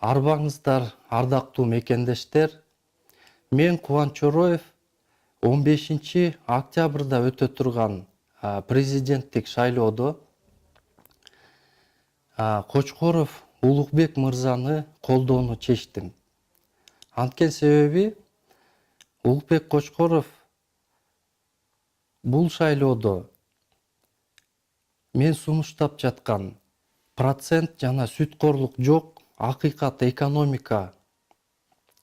Арбаңыздар, ардактуу мекендештер. Мен Кубан Чороев 15 октябрда өтө турган президенттик шайлоодо Кочкоров Улукбек мырзаны колдоону чечтим. Анткен себеби Улукбек Кочкоров бул шайлоодо мен сунуштап жаткан процент жана сүткорлук жок акыйкат экономика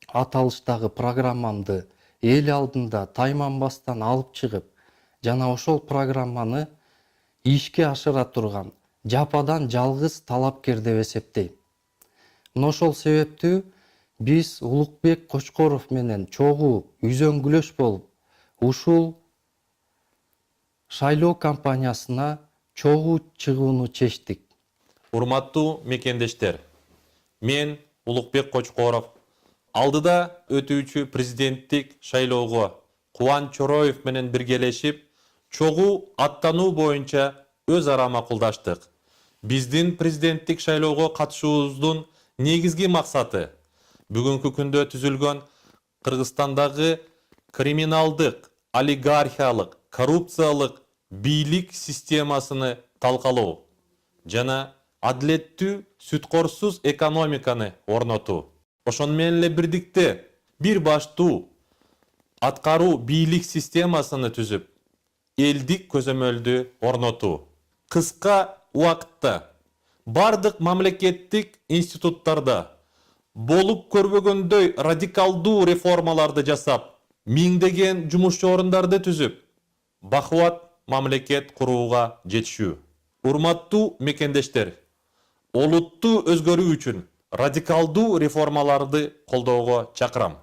аталыштагы программамды эл алдында тайманбастан алып чыгып, жана ошол программаны ишке ашыра турган жападан жалгыз талапкер деп эсептейм. Мына ошол себептүү биз Улукбек Кочкоров менен чогуу үзөңгүлөш болуп, ушул шайлоо кампаниясына чогуу чыгууну чечтик. Урматтуу мекендештер, мен Улукбек Кочкоров алдыда өтүүчү президенттик шайлоого Кубан Чороев менен биргелешип, чогуу аттануу боюнча өз ара макулдаштык. Биздин президенттик шайлоого катышуубуздун негизги максаты бүгүнкү күндө түзүлгөн Кыргызстандагы криминалдык, олигархиялык, коррупциялык бийлик системасыны талкалоо жана адилеттүү, сүткорсуз экономиканы орнотуу. Ошону менен эле бирдикте бир баштуу аткаруу бийлик системасыны түзүп, элдик көзөмөлдү орнотуу. Кыска убакытта бардык мамлекеттик институттарда болуп көрбөгөндөй радикалдуу реформаларды жасап, миңдеген жумушчу орундарды түзүп, бакубат мамлекет курууга жетишүү. Урматтуу мекендештер, олутту өзгөрүү үчүн радикалдуу реформаларды колдоого чакырам.